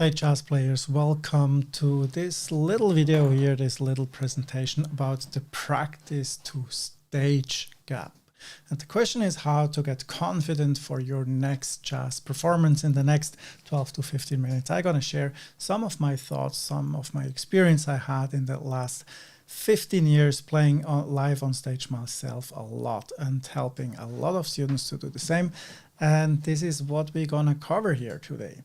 Hey jazz players, welcome to this little video here, this little presentation about the practice to stage gap. And the question is how to get confident for your next jazz performance in the next 12 to 15 minutes. I'm going to share some of my thoughts, some of my experience I had in the last 15 years playing live on stage myself a lot and helping a lot of students to do the same. And this is what we're going to cover here today.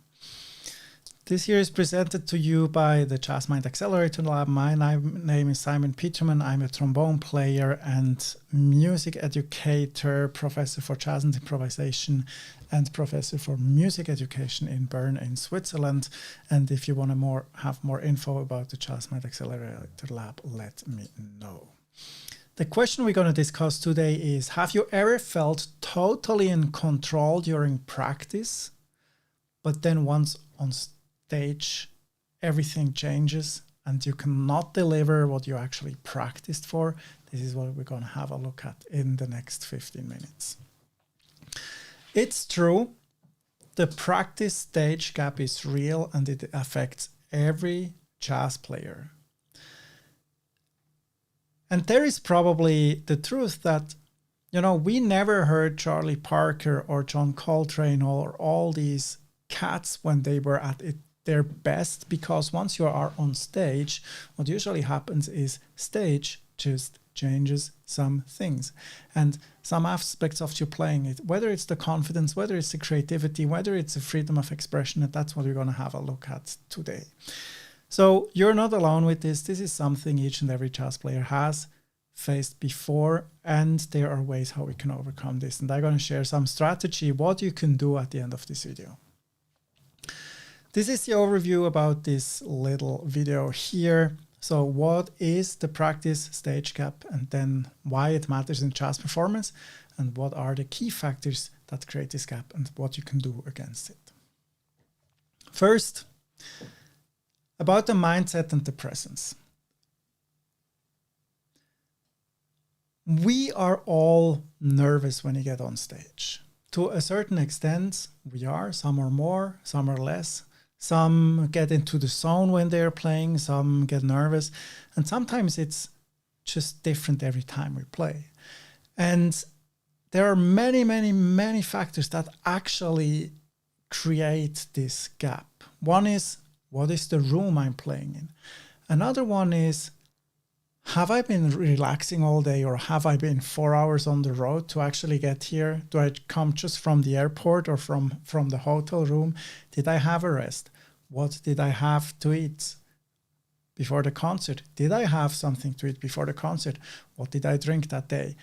This year is presented to you by the JazzMind Accelerator Lab. My name is Petermann. I'm a trombone player and music educator, professor for jazz and improvisation, and professor for music education in Bern in Switzerland. And if you want to have more info about the JazzMind Accelerator Lab, let me know. The question we're going to discuss today is, have you ever felt totally in control during practice, but then once on stage, everything changes and you cannot deliver what you actually practiced for? This is what we're going to have a look at in the next 15 minutes. It's true, the practice stage gap is real and it affects every jazz player. And there is probably the truth that, we never heard Charlie Parker or John Coltrane or all these cats when they were at their best, because once you are on stage, what usually happens is stage just changes some things and some aspects of your playing, it, whether it's the confidence, whether it's the creativity, whether it's the freedom of expression, and that's what we're going to have a look at today. So you're not alone with this. This is something each and every jazz player has faced before, and there are ways how we can overcome this. And I'm going to share some strategy, what you can do at the end of this video. This is the overview about this little video here. So what is the practice stage gap, and then why it matters in jazz performance, and what are the key factors that create this gap and what you can do against it. First, about the mindset and the presence. We are all nervous when you get on stage. To a certain extent, we are. Some are more, some are less. Some get into the zone when they're playing, some get nervous, and sometimes it's just different every time we play. And there are many factors that actually create this gap. One is, what is the room I'm playing in? Another one is, have I been relaxing all day, or have I been 4 hours on the road to actually get here? Do I come just from the airport or from the hotel room? Did I have a rest? What did I have to eat before the concert? Did I have something to eat before the concert? What did I drink that day?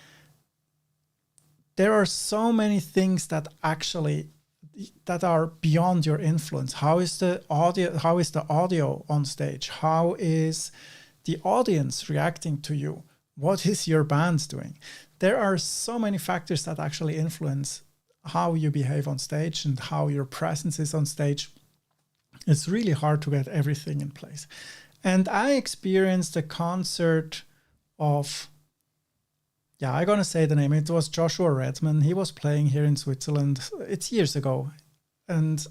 There are so many things that are beyond your influence. How is the audio on stage? How is the audience reacting to you? What is your band doing? There are so many factors that actually influence how you behave on stage and how your presence is on stage. It's really hard to get everything in place. And I experienced a concert of, I'm going to say the name. It was Joshua Redman. He was playing here in Switzerland. It's years ago. And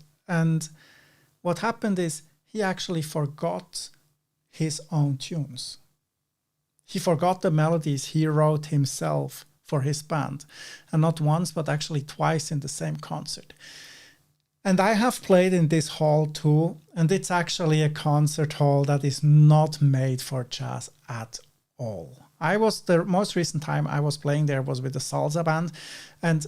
what happened is he actually forgot his own tunes. He forgot the melodies he wrote himself for his band, and not once, but actually twice in the same concert. And I have played in this hall too, and it's actually a concert hall that is not made for jazz at all. The most recent time I was playing there was with a salsa band, and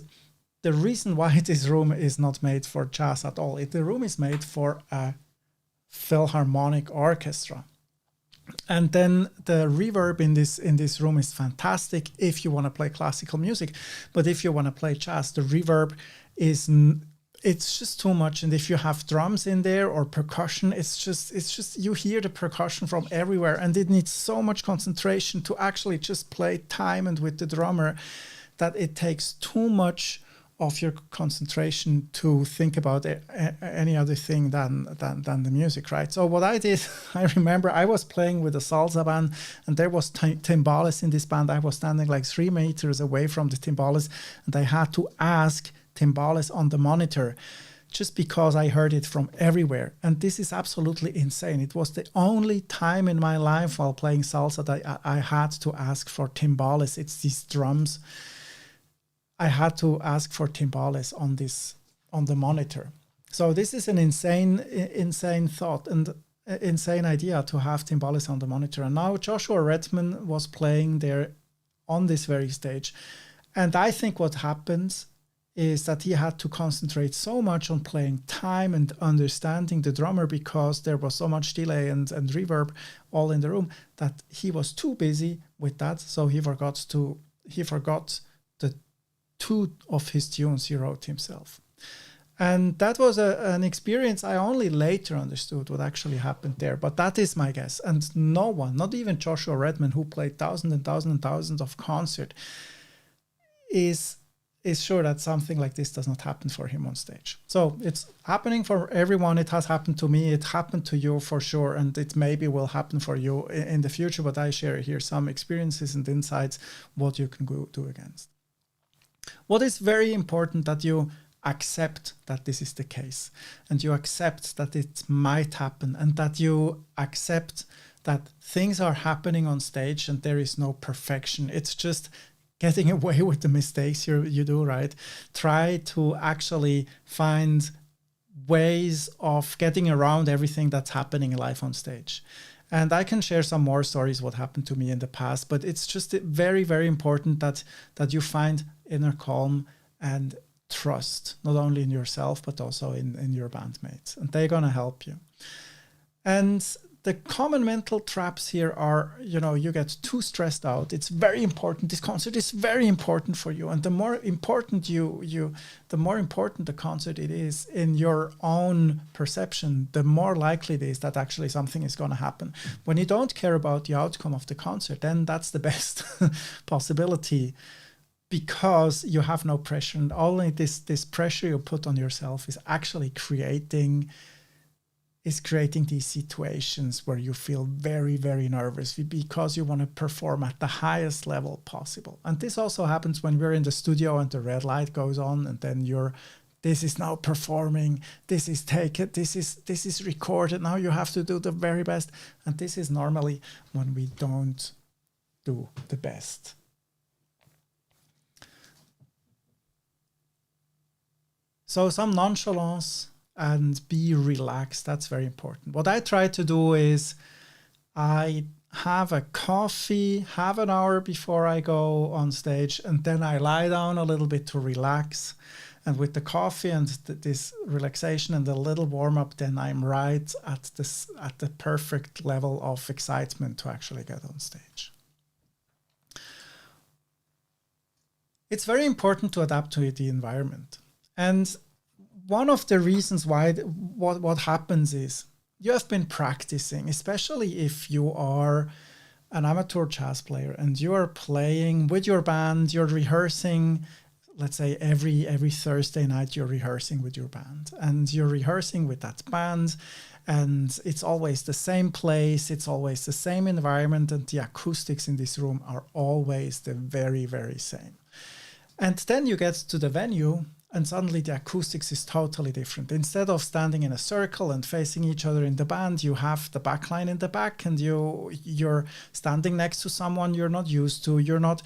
the reason why this room is not made for jazz at all, the room is made for a philharmonic orchestra. And then the reverb in this room is fantastic if you want to play classical music. But if you want to play jazz, the reverb it's just too much. And if you have drums in there or percussion, it's just you hear the percussion from everywhere, and it needs so much concentration to actually just play time and with the drummer that it takes too much of your concentration to think about any other thing than the music, right? So what I did, I remember I was playing with a salsa band, and there was timbales in this band. I was standing like 3 meters away from the timbales, and I had to ask timbales on the monitor, just because I heard it from everywhere. And this is absolutely insane. It was the only time in my life while playing salsa that I had to ask for timbales. It's these drums. I had to ask for timbales on the monitor. So this is an insane thought and insane idea to have timbales on the monitor. And now Joshua Redman was playing there on this very stage. And I think what happens is that he had to concentrate so much on playing time and understanding the drummer because there was so much delay and reverb all in the room that he was too busy with that. So he forgot the two of his tunes he wrote himself. And that was an experience I only later understood what actually happened there. But that is my guess. And no one, not even Joshua Redman, who played thousands and thousands and thousands of concerts, is sure that something like this does not happen for him on stage. So it's happening for everyone. It has happened to me. It happened to you for sure. And it maybe will happen for you in the future. But I share here some experiences and insights what you can go do against. What is very important that you accept that this is the case, and you accept that it might happen, and that you accept that things are happening on stage and there is no perfection. It's just getting away with the mistakes you do, right? Try to actually find ways of getting around everything that's happening live on stage. And I can share some more stories what happened to me in the past, but it's just very, very important that you find inner calm and trust, not only in yourself, but also in your bandmates. And they're going to help you. And the common mental traps here are, you get too stressed out. It's very important. This concert is very important for you. And the more important the more important the concert it is in your own perception, the more likely it is that actually something is going to happen. When you don't care about the outcome of the concert, then that's the best possibility, because you have no pressure, and only this pressure you put on yourself is actually creating these situations where you feel very, very nervous because you want to perform at the highest level possible. And this also happens when we're in the studio and the red light goes on, and then this is now performing, this is taken, this is recorded, now you have to do the very best. And this is normally when we don't do the best. So some nonchalance and be relaxed. That's very important. What I try to do is I have a coffee half an hour before I go on stage, and then I lie down a little bit to relax. And with the coffee and this relaxation and a little warm up, then I'm right at the perfect level of excitement to actually get on stage. It's very important to adapt to the environment. And one of the reasons why what happens is you have been practicing, especially if you are an amateur jazz player and you are playing with your band, you're rehearsing, let's say every Thursday night you're rehearsing with your band, and you're rehearsing with that band, and it's always the same place, it's always the same environment, and the acoustics in this room are always the very, very same. And then you get to the venue, and suddenly the acoustics is totally different. Instead of standing in a circle and facing each other in the band, you have the back line in the back, and you're standing next to someone you're not used to. You're not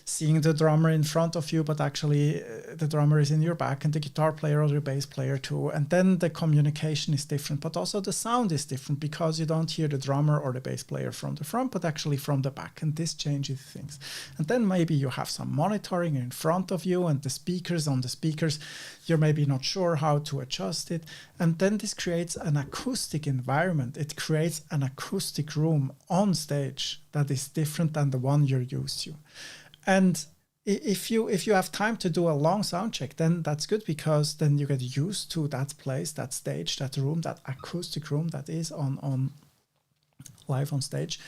seeing the drummer in front of you, but actually the drummer is in your back, and the guitar player or the bass player too. And then the communication is different, but also the sound is different because you don't hear the drummer or the bass player from the front, but actually from the back. And this changes things. And then maybe you have some monitoring in front of you, and the speakers on the speakers, you're maybe not sure how to adjust it. And then this creates an acoustic environment. It creates an acoustic room on stage that is different than the one you're used to. And if you have time to do a long sound check, then that's good, because then you get used to that place, that stage, that room, that acoustic room that is on live on stage.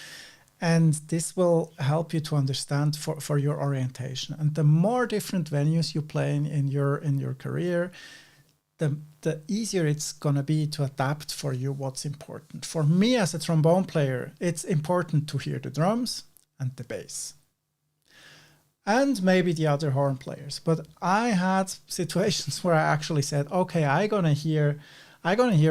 And this will help you to understand for your orientation. And the more different venues you play in your career, the easier it's gonna be to adapt for you what's important. For me as a trombone player, it's important to hear the drums and the bass. and maybe the other horn players. But I had situations where I actually said, okay, I'm gonna hear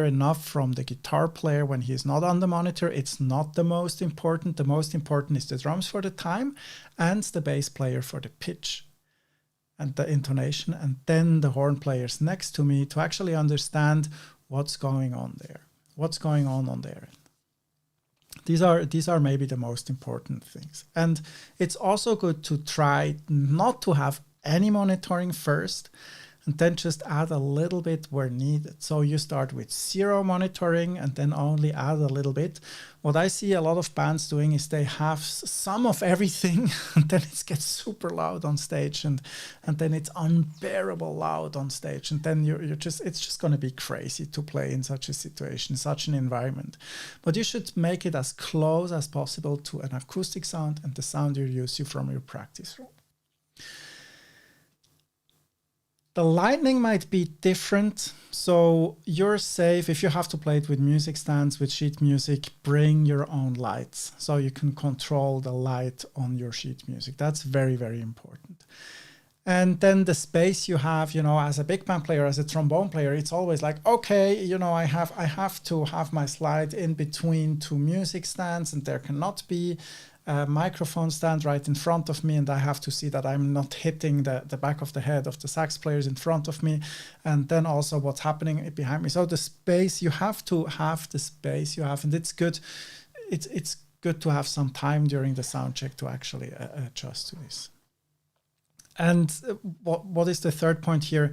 enough from the guitar player when he's not on the monitor. It's not the most important. The most important is the drums for the time and the bass player for the pitch and the intonation, and then the horn players next to me to actually understand what's going on there, what's going on there. These are maybe the most important things. And it's also good to try not to have any monitoring first, and then just add a little bit where needed. So you start with 0 monitoring and then only add a little bit. What I see a lot of bands doing is they have some of everything, and then it gets super loud on stage, and then it's unbearable loud on stage, and then it's just going to be crazy to play in such a situation, such an environment. But you should make it as close as possible to an acoustic sound and the sound you're used to from your practice room. The lighting might be different, so you're safe if you have to play it with music stands, with sheet music. Bring your own lights so you can control the light on your sheet music. That's very, very important. And then the space you have, as a big band player, as a trombone player, it's always like, okay, I have to have my slide in between 2 music stands, and there cannot be a microphone stand right in front of me, and I have to see that I'm not hitting the back of the head of the sax players in front of me, and then also what's happening behind me. So the space, you have to have the space you have, and it's good. It's good to have some time during the sound check to actually adjust to this. And what is the third point here?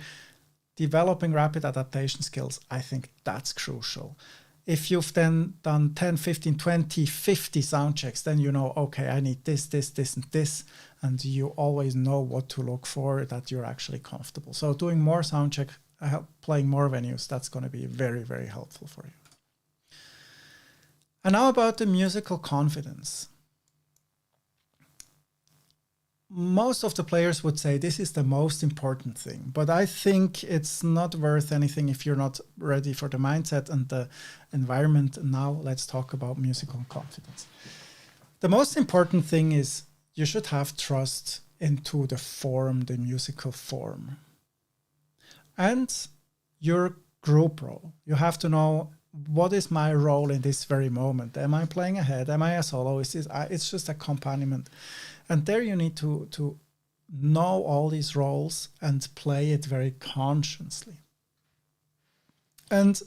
Developing rapid adaptation skills. I think that's crucial. If you've then done 10, 15, 20, 50 sound checks, then okay, I need this, and this, and you always know what to look for, that you're actually comfortable. So doing more sound check, playing more venues, that's going to be very, very helpful for you. And now about the musical confidence. Most of the players would say this is the most important thing, but I think it's not worth anything if you're not ready for the mindset and the environment. Now let's talk about musical confidence. The most important thing is you should have trust into the form, the musical form. And your group role. You have to know, what is my role in this very moment? Am I playing ahead? Am I a solo? It's just accompaniment. And there you need to know all these roles and play it very consciously. And,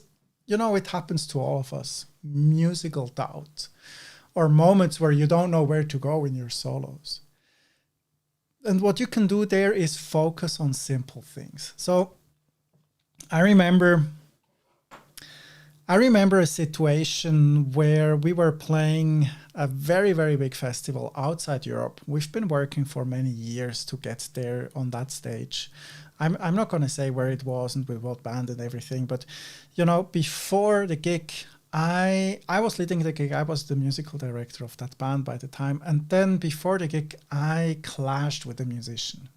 it happens to all of us. Musical doubt, or moments where you don't know where to go in your solos. And what you can do there is focus on simple things. So I remember a situation where we were playing a very, very big festival outside Europe. We've been working for many years to get there on that stage. I'm not going to say where it was and with what band and everything, but, before the gig, I was leading the gig. I was the musical director of that band by the time. And then before the gig, I clashed with a musician.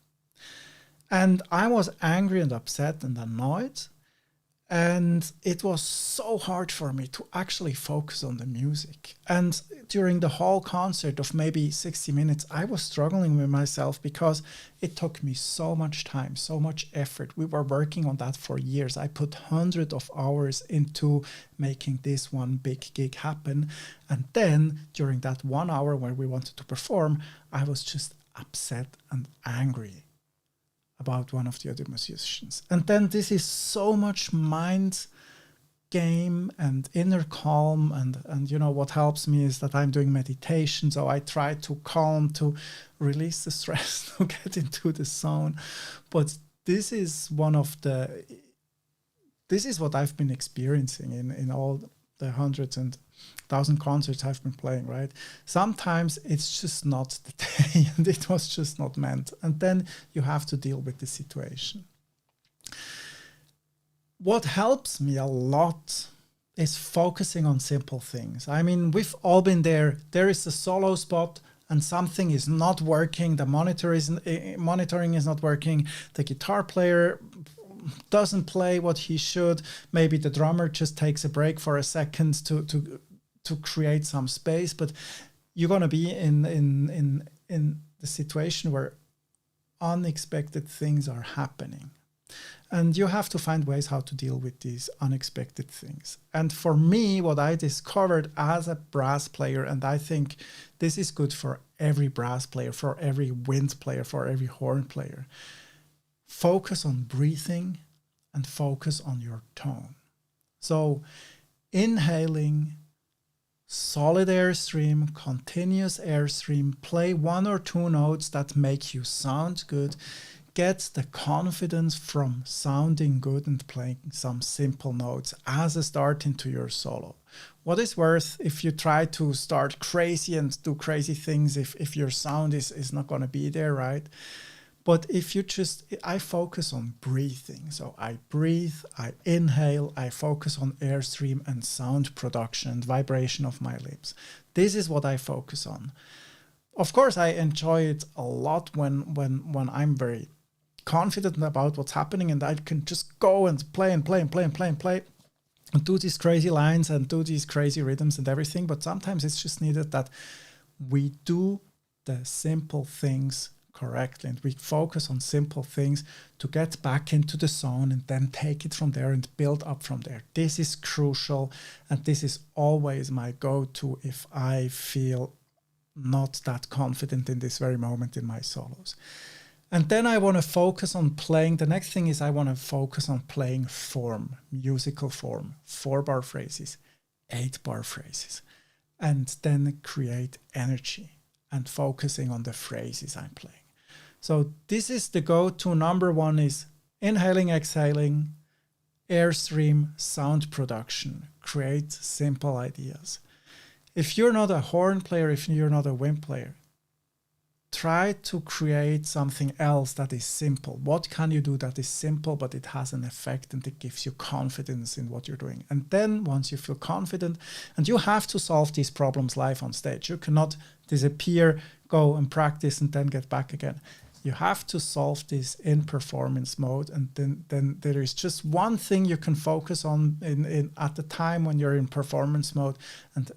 And I was angry and upset and annoyed. And it was so hard for me to actually focus on the music. And during the whole concert of maybe 60 minutes, I was struggling with myself because it took me so much time, so much effort. We were working on that for years. I put hundreds of hours into making this one big gig happen. And then during that 1 hour where we wanted to perform, I was just upset and angry about one of the other musicians. And then this is so much mind game and inner calm. And what helps me is that I'm doing meditation. So I try to calm, to release the stress, to get into the zone. But this is what I've been experiencing in all the hundreds and thousand concerts I've been playing, right? Sometimes it's just not the day, and it was just not meant. And then you have to deal with the situation. What helps me a lot is focusing on simple things. I mean, we've all been there. There is a solo spot and something is not working. The monitoring is not working. The guitar player doesn't play what he should. Maybe the drummer just takes a break for a second to create some space. But you're going to be in the situation where unexpected things are happening. And you have to find ways how to deal with these unexpected things. And for me, what I discovered as a brass player, and I think this is good for every brass player, for every wind player, for every horn player, focus on breathing and focus on your tone. So inhaling, solid airstream, continuous airstream, play 1 or 2 notes that make you sound good. Get the confidence from sounding good and playing some simple notes as a start into your solo. What is worth if you try to start crazy and do crazy things if your sound is not going to be there, right? But if you I focus on breathing. So I breathe, I inhale, I focus on airstream and sound production and vibration of my lips. This is what I focus on. Of course, I enjoy it a lot when I'm very confident about what's happening and I can just go and play and do these crazy lines and do these crazy rhythms and everything. But sometimes it's just needed that we do the simple things correctly and we focus on simple things to get back into the zone and then take it from there and build up from there. This is crucial, and this is always my go-to if I feel not that confident in this very moment in my solos. And then I want to focus on playing. The next thing is I want to focus on playing form, musical form, 4-bar phrases, 8-bar phrases, and then create energy and focusing on the phrases I'm playing. So this is the go-to. Number 1 is inhaling, exhaling, airstream, sound production. Create simple ideas. If you're not a horn player, if you're not a wind player, try to create something else that is simple. What can you do that is simple, but it has an effect and it gives you confidence in what you're doing? And then once you feel confident, and you have to solve these problems live on stage. You cannot disappear, go and practice and then get back again. You have to solve this in performance mode, and then there is just one thing you can focus on in at the time when you're in performance mode, and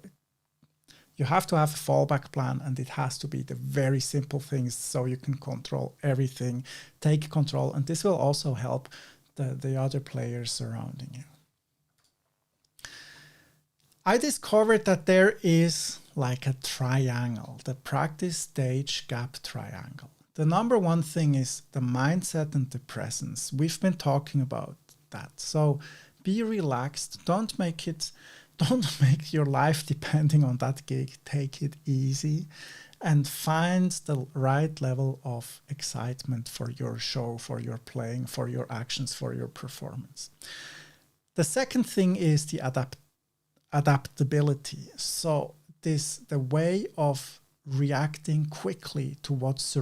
you have to have a fallback plan, and it has to be the very simple things so you can control everything, take control, and this will also help the other players surrounding you. I discovered that there is like a triangle, the practice stage gap triangle. The number 1 thing is the mindset and the presence. We've been talking about that. So be relaxed. Don't make your life depending on that gig. Take it easy and find the right level of excitement for your show, for your playing, for your actions, for your performance. The second thing is the adaptability. So the way of reacting quickly to what's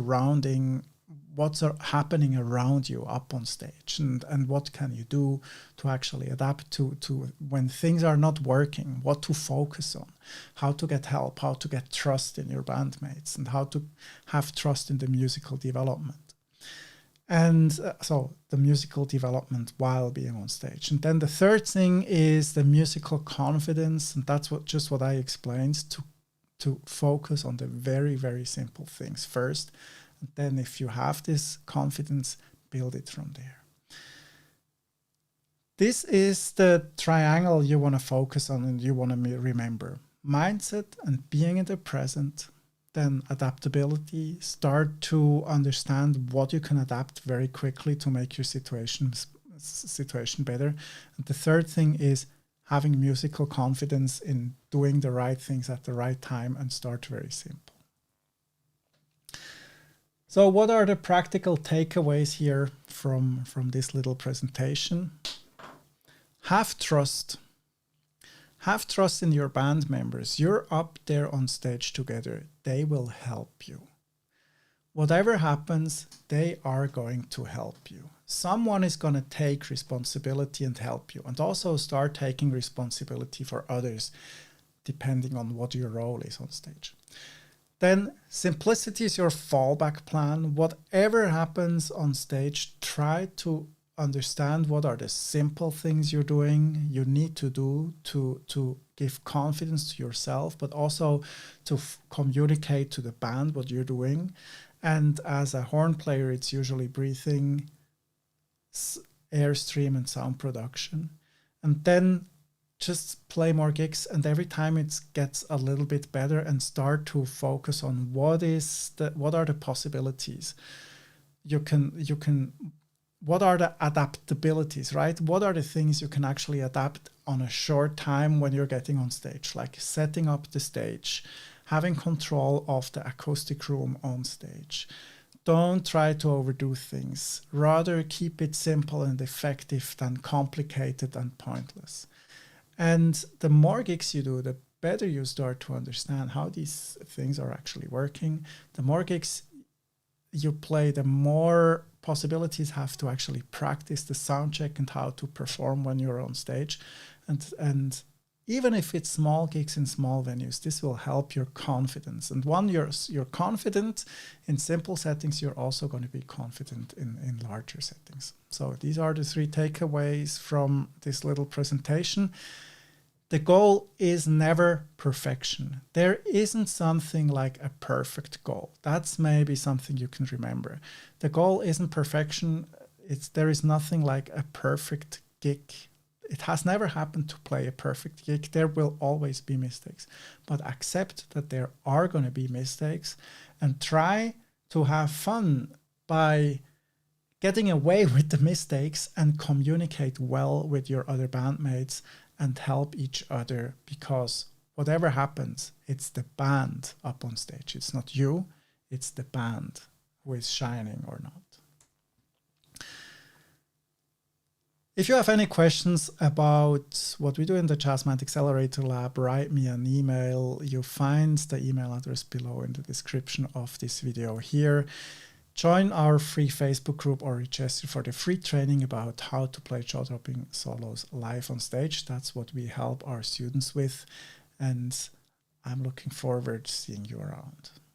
happening around you up on stage, and what can you do to actually adapt to when things are not working, what to focus on, how to get help, how to get trust in your bandmates, and how to have trust in the musical development. And so the musical development while being on stage. And then the third thing is the musical confidence, and that's what I explained, to focus on the very, very simple things first. And then if you have this confidence, build it from there. This is the triangle you want to focus on and you want to remember. Mindset and being in the present, then adaptability, start to understand what you can adapt very quickly to make your situation better. And the third thing is having musical confidence in doing the right things at the right time, and start very simple. So what are the practical takeaways here from this little presentation? Have trust. Have trust in your band members. You're up there on stage together. They will help you. Whatever happens, they are going to help you. Someone is going to take responsibility and help you, and also start taking responsibility for others, depending on what your role is on stage. Then simplicity is your fallback plan. Whatever happens on stage, try to understand what are the simple things you're doing, you need to do to give confidence to yourself, but also to communicate to the band what you're doing. And as a horn player, it's usually breathing, airstream, and sound production. And then just play more gigs, and every time it gets a little bit better, and start to focus on what are the possibilities. What are the adaptabilities, right? What are the things you can actually adapt on a short time when you're getting on stage, like setting up the stage, having control of the acoustic room on stage. Don't try to overdo things. Rather keep it simple and effective than complicated and pointless. And the more gigs you do, the better you start to understand how these things are actually working. The more gigs you play, the more possibilities have to actually practice the sound check and how to perform when you're on stage. And even if it's small gigs in small venues, this will help your confidence. And when you're confident in simple settings, you're also going to be confident in larger settings. So these are the 3 takeaways from this little presentation. The goal is never perfection. There isn't something like a perfect goal. That's maybe something you can remember. The goal isn't perfection. There is nothing like a perfect gig. It has never happened to play a perfect gig. There will always be mistakes. But accept that there are going to be mistakes and try to have fun by getting away with the mistakes and communicate well with your other bandmates and help each other, because whatever happens, it's the band up on stage. It's not you, it's the band who is shining or not. If you have any questions about what we do in the JazzMind Accelerator Lab, write me an email. You find the email address below in the description of this video here. Join our free Facebook group or register for the free training about how to play jaw-dropping solos live on stage. That's what we help our students with, and I'm looking forward to seeing you around.